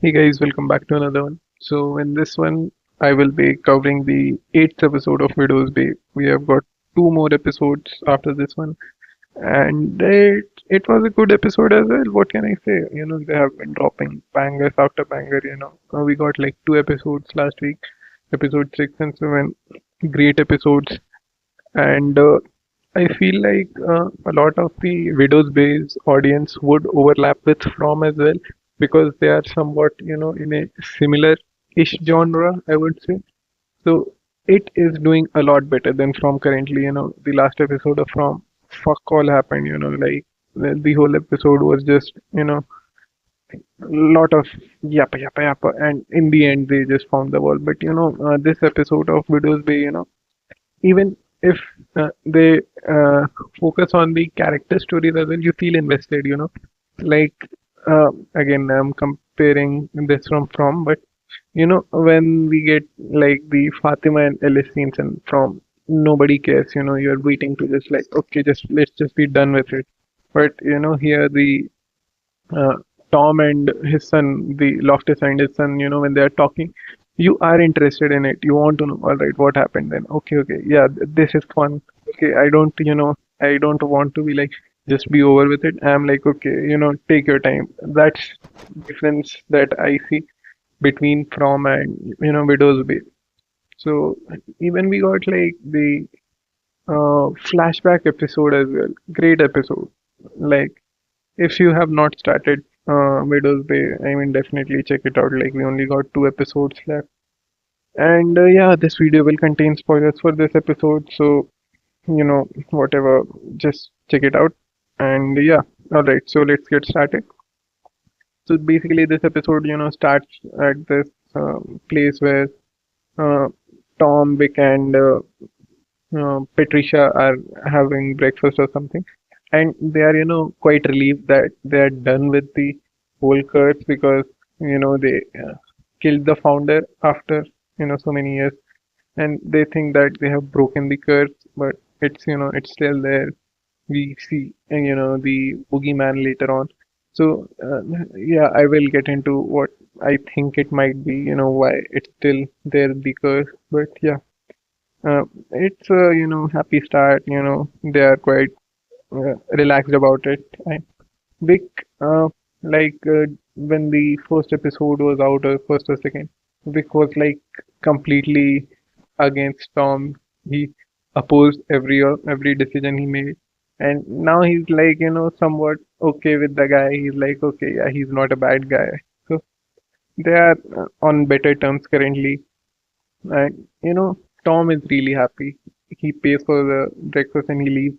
Hey guys, welcome back to another one. So in this one, I will be covering the eighth episode of Widow's Bay. We have got two more episodes after this one, and it was a good episode as well. What can I say? They have been dropping bangers after banger. We got like two episodes last week, episode 6 and 7, great episodes, and I feel like a lot of the Widow's Bay's audience would overlap with From as well because they are somewhat, in a similar-ish genre, I would say. So it is doing a lot better than From currently. The last episode of From, fuck all happened. Like the whole episode was just, lot of yappa yappa yappa, and in the end they just found the wall. But this episode of Widow's Bay, even if they focus on the character stories as well, you feel invested, like again I'm comparing this from but when we get like the Fatima and Ellis scenes and from nobody cares, you're waiting to just like okay, just let's just be done with it. But here the uh, Tom and his son, the Loftus and his son, when they are talking, you are interested in it. You want to know, all right, what happened then? Okay, okay, yeah, this is fun. Okay, I don't want to be like, just be over with it. I'm like, okay, take your time. That's difference that I see between From and, Widow's Bay. So even we got like the flashback episode as well. Great episode. Like, if you have not started Widow's Bay, I mean, definitely check it out. Like, we only got two episodes left. And yeah, this video will contain spoilers for this episode. So, whatever, just check it out. And yeah, alright, so let's get started. So, basically, this episode, starts at this place where uh, Tom, Vic, and Patricia are having breakfast or something, and they are, quite relieved that they are done with the whole curse because, they killed the founder after, so many years, and they think that they have broken the curse, but it's still there. We see, the boogeyman later on. So, yeah, I will get into what I think it might be, why it's still there, the curse, but yeah. It's a happy start. They are quite relaxed about it. And Vic, like when the first episode was out, or first or second, Vic was like completely against Tom. He opposed every decision he made, and now he's like somewhat okay with the guy. He's like okay, yeah, he's not a bad guy. So they are on better terms currently. And Tom is really happy. He pays for the breakfast and he leaves.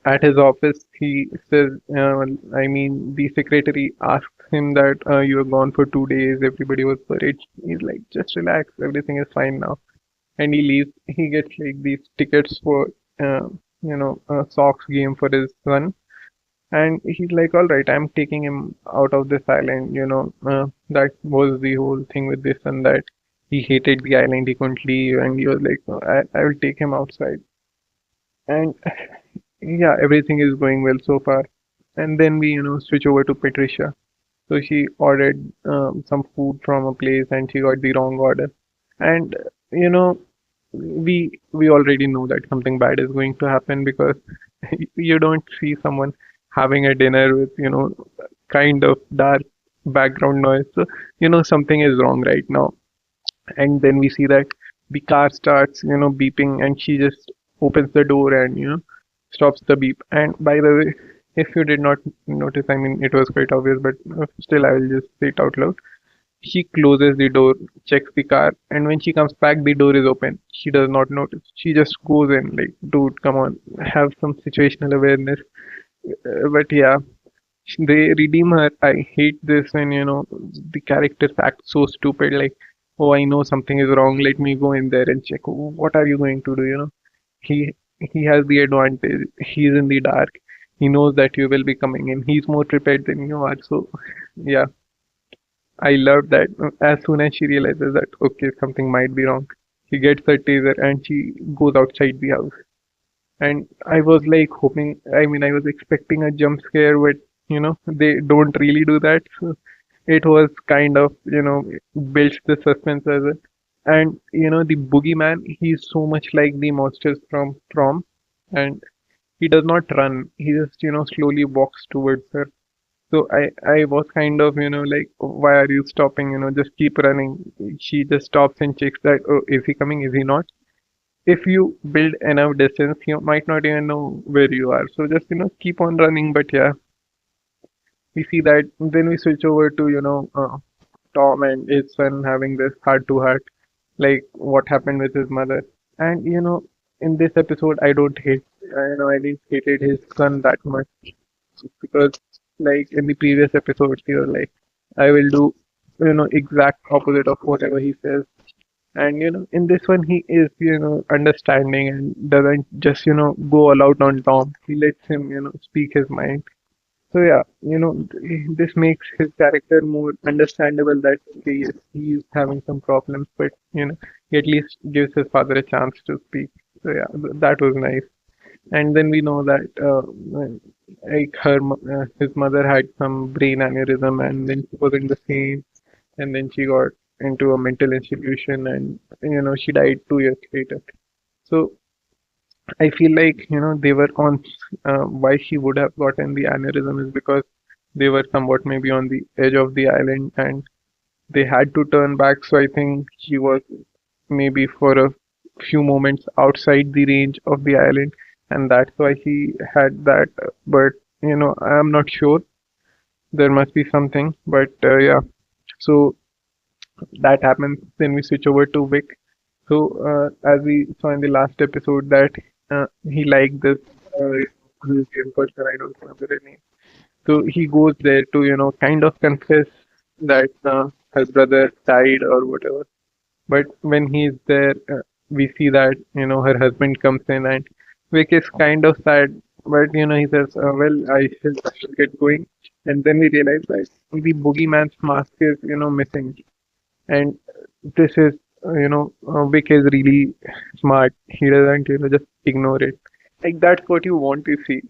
At his office, he says, I mean, the secretary asks him that you were gone for 2 days, everybody was worried. He's like, just relax, everything is fine now. And he leaves. He gets like these tickets for, a Sox game for his son. And he's like, all right, I'm taking him out of this island. That was the whole thing with this and that. He hated the island, he couldn't leave, and he was like, no, I will take him outside. And yeah, everything is going well so far. And then we, switch over to Patricia. So she ordered some food from a place and she got the wrong order. And, you know, we already know that something bad is going to happen because you don't see someone having a dinner with kind of dark background noise, so something is wrong right now. And then we see that the car starts beeping and she just opens the door and stops the beep. And by the way, if you did not notice, I mean it was quite obvious, but still I will just say it out loud. She closes the door, checks the car, and when she comes back, the door is open. She does not notice. She just goes in, like, dude, come on, have some situational awareness. But yeah, they redeem her. I hate this when, the characters act so stupid, like, oh, I know something is wrong, let me go in there and check. What are you going to do, He he has the advantage. He's in the dark. He knows that you will be coming in. He's more prepared than you are. So, yeah. I love that as soon as she realizes that okay, something might be wrong, she gets her taser and she goes outside the house. And I was like hoping, I mean, I was expecting a jump scare, but they don't really do that. So it was kind of, builds the suspense as well. And the boogeyman, he's so much like the monsters from Prom, and he does not run. He just, slowly walks towards her. So I was kind of, like, why are you stopping? Just keep running. She just stops and checks that, oh, is he coming? Is he not? If you build enough distance, you might not even know where you are. So just, keep on running. But yeah, we see that. Then we switch over to, Tom and his son having this heart to heart, like what happened with his mother. And in this episode, I didn't hated his son that much, because like in the previous episodes, he was like, I will do, exact opposite of whatever he says. And in this one, he is, understanding and doesn't just, go all out on Tom. He lets him, speak his mind. So yeah, this makes his character more understandable, that okay, yes, he is having some problems, but he at least gives his father a chance to speak. So yeah, that was nice. And then we know that like his mother had some brain aneurysm, and then she wasn't the same, and then she got into a mental institution, and she died 2 years later. So I feel like, they were on, why she would have gotten the aneurysm is because they were somewhat maybe on the edge of the island, and they had to turn back. So I think she was maybe for a few moments outside the range of the island, and that's why she had that. But, I'm not sure. There must be something, but yeah. So that happens. Then we switch over to Vic. So, as we saw in the last episode, that he liked this Christian person, I don't remember her name. So he goes there to, kind of confess that his brother died or whatever. But when he's there, we see that, her husband comes in, and Vic is kind of sad. But, he says, well, I should get going. And then we realize that the boogeyman's mask is, missing. And this is, Vic is really smart. He doesn't, just ignore it. Like, that's what you want to see,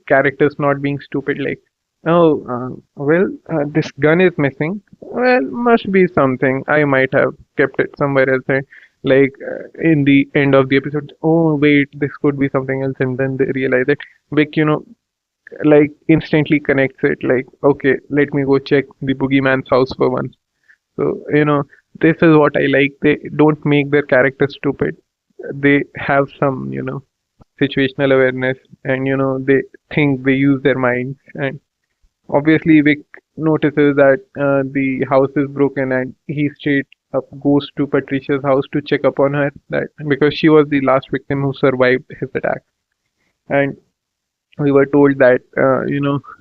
characters not being stupid. Like, oh, well, this gun is missing. Well, must be something. I might have kept it somewhere else. And like, in the end of the episode, oh, wait, this could be something else. And then they realize that Vic, like, instantly connects it. Like, okay, let me go check the boogeyman's house for once. So, this is what I like. They don't make their characters stupid. They have some, situational awareness, and, they think, they use their minds. And obviously, Vic notices that the house is broken, and he straight up goes to Patricia's house to check up on her, that because she was the last victim who survived his attack. And we were told that,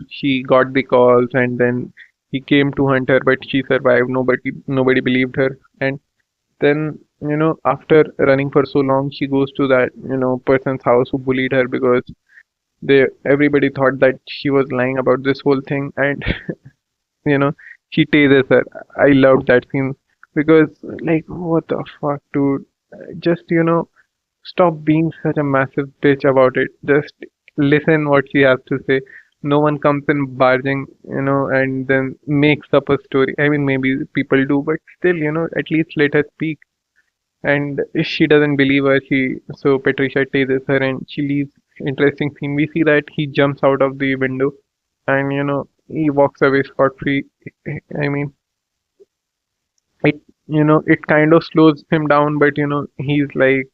she got the calls, and then he came to hunt her, but she survived. Nobody believed her. And then, after running for so long, she goes to that, person's house who bullied her, because everybody thought that she was lying about this whole thing. And you know she tases her. I loved that scene, because, like, what the fuck, dude. Just, stop being such a massive bitch about it. Just listen what she has to say. No one comes in barging, and then makes up a story. I mean, maybe people do, but still, at least let her speak. And if she doesn't believe her, so Patricia tases her and she leaves. Interesting scene. We see that he jumps out of the window, and he walks away scot free. I mean, it kind of slows him down, but he's like,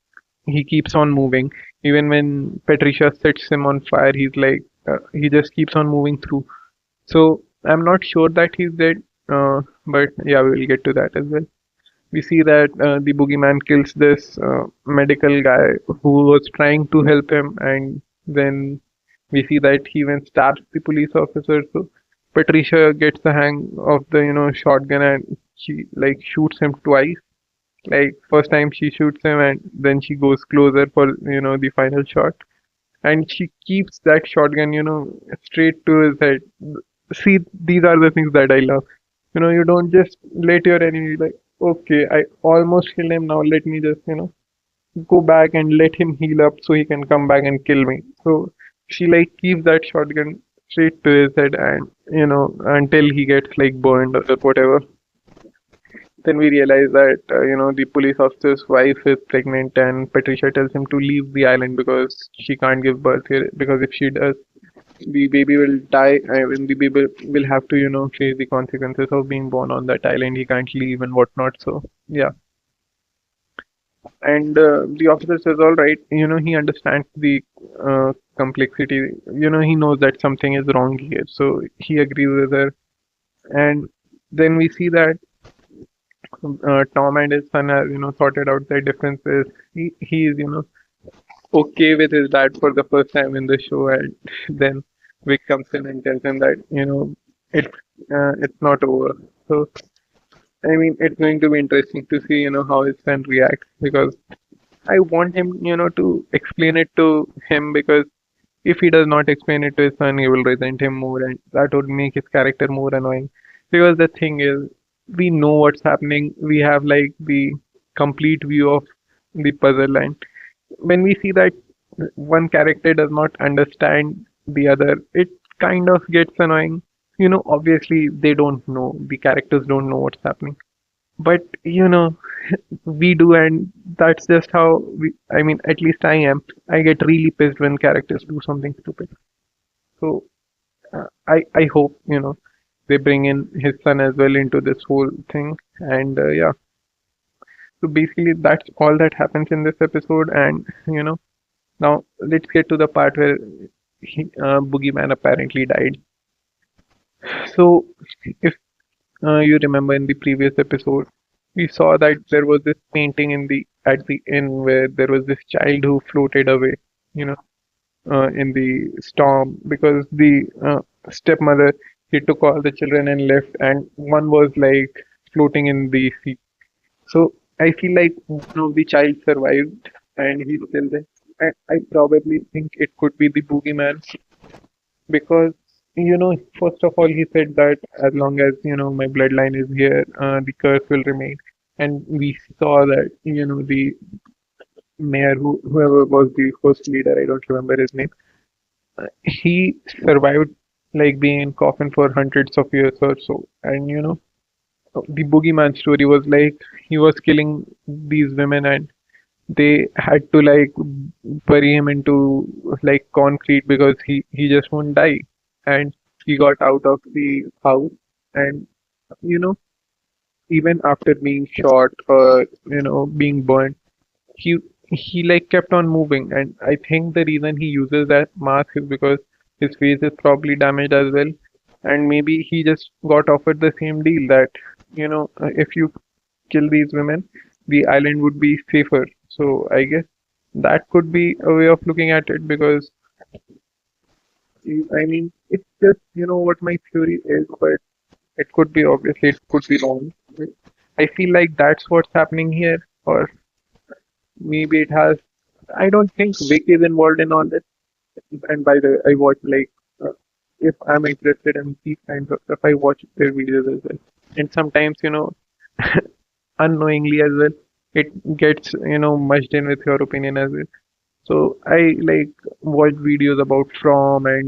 he keeps on moving. Even when Patricia sets him on fire, he's like, he just keeps on moving through. So I'm not sure that he's dead, but yeah, we will get to that as well. We see that the boogeyman kills this medical guy who was trying to help him, and then we see that he even stabs the police officer. So Patricia gets the hang of the shotgun, and she like shoots him twice. Like, first time she shoots him, and then she goes closer for the final shot, and she keeps that shotgun straight to his head. See, these are the things that I love. You don't just let your enemy, like, okay, I almost killed him, now let me just go back and let him heal up so he can come back and kill me. So she like keeps that shotgun straight to his head, and until he gets like burned or whatever. Then we realize that the police officer's wife is pregnant, and Patricia tells him to leave the island because she can't give birth here. Because if she does, the baby will die. I mean, the baby will have to face the consequences of being born on that island. He can't leave and whatnot. So yeah, and the officer says, "All right." He understands the complexity. He knows that something is wrong here, so he agrees with her. And then we see that Tom and his son have sorted out their differences. He is okay with his dad for the first time in the show, and then Vic comes in and tells him that it's not over. So I mean, it's going to be interesting to see how his son reacts, because I want him to explain it to him, because if he does not explain it to his son, he will resent him more, and that would make his character more annoying. Because the thing is, we know what's happening. We have like the complete view of the puzzle, and when we see that one character does not understand the other, it kind of gets annoying. Obviously they don't know, the characters don't know what's happening, but we do, and that's just how I mean, at least I get really pissed when characters do something stupid. So I hope they bring in his son as well into this whole thing. And yeah, so basically that's all that happens in this episode. And now let's get to the part where Boogeyman apparently died. So if you remember, in the previous episode we saw that there was this painting in the at the inn where there was this child who floated away, you know in the storm, because the stepmother, she took all the children and left, and one was like floating in the sea. So I feel like one of the child survived and he's still there. And I probably think it could be the boogeyman, because first of all, he said that as long as my bloodline is here, the curse will remain. And we saw that the mayor, whoever was the first leader, I don't remember his name, he survived like being in coffin for hundreds of years or so. And the boogeyman story was like he was killing these women, and they had to like bury him into like concrete because he just won't die. And he got out of the house, and you know even after being shot or being burned, he he like kept on moving. And I think the reason he uses that mask is because his face is probably damaged as well. And maybe he just got offered the same deal that if you kill these women, the island would be safer. So I guess that could be a way of looking at it, because I mean, it's just what my theory is, but it could be, obviously it could be wrong. I feel like that's what's happening here, or maybe it has. I don't think Vic is involved in all this. And by the way, I watch like if I'm interested in these kinds of stuff, I watch their videos as well. And sometimes unknowingly as well, it gets merged in with your opinion as well. So I like watch videos about From and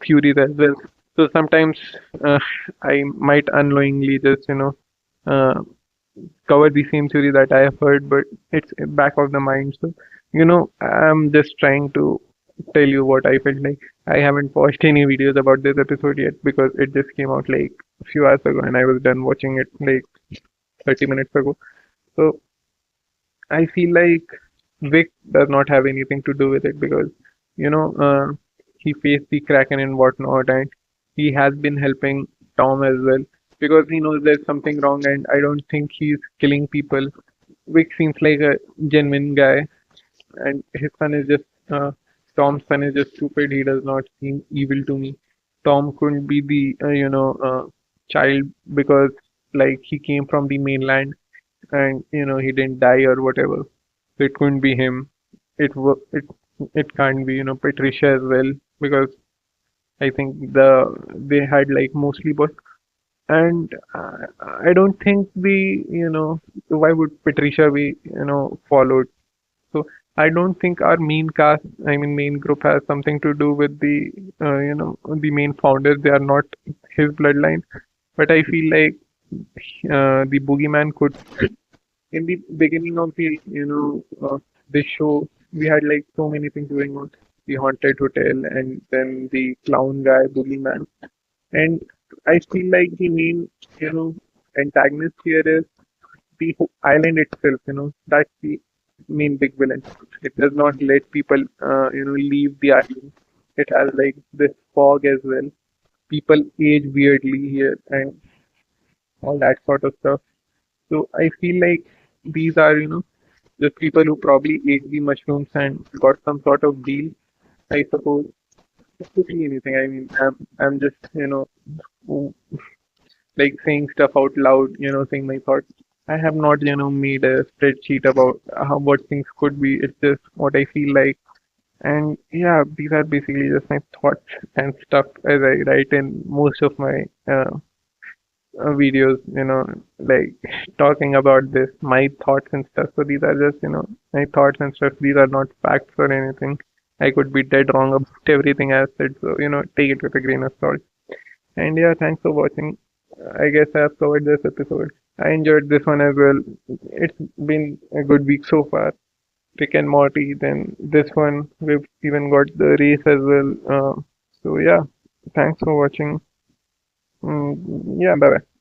theories as well. So sometimes uh, I might unknowingly just uh, cover the same theory that I have heard, but it's back of the mind. So I'm just trying to tell you what I felt like. I haven't watched any videos about this episode yet because it just came out like a few hours ago, and I was done watching it like 30 minutes ago. So I feel like Vic does not have anything to do with it, because you know uh, he faced the Kraken and whatnot, and he has been helping Tom as well, because he knows there's something wrong, and I don't think he's killing people. Vic seems like a genuine guy, and his son is just Tom's son is just stupid. He does not seem evil to me. Tom couldn't be the child, because like he came from the mainland, and he didn't die or whatever. So it couldn't be him. It can't be Patricia as well, because I think they had like mostly boys. And I don't think the why would Patricia be followed. So I don't think our main cast, I mean main group, has something to do with the the main founders. They are not his bloodline, but I feel like the boogeyman could. In the beginning of the this show, we had like so many things going on. The haunted hotel, and then the clown guy, boogeyman, and I feel like the main you know antagonist here is the island itself. That's the main big villain. It does not let people leave the island. It has like this fog as well. People age weirdly here and all that sort of stuff. So I feel like these are just people who probably ate the mushrooms and got some sort of deal, I suppose. It could be anything. I mean, I'm just like saying stuff out loud, saying my thoughts. I have not, made a spreadsheet about what things could be. It's just what I feel like. And yeah, these are basically just my thoughts and stuff as I write in most of my videos, like talking about this, my thoughts and stuff. So these are just, my thoughts and stuff. These are not facts or anything. I could be dead wrong about everything I have said. So, take it with a grain of salt. And yeah, thanks for watching. I guess I have covered this episode. I enjoyed this one as well. It's been a good week so far. Rick and Morty, then this one, we've even got the race as well. So yeah, thanks for watching. Yeah, bye bye.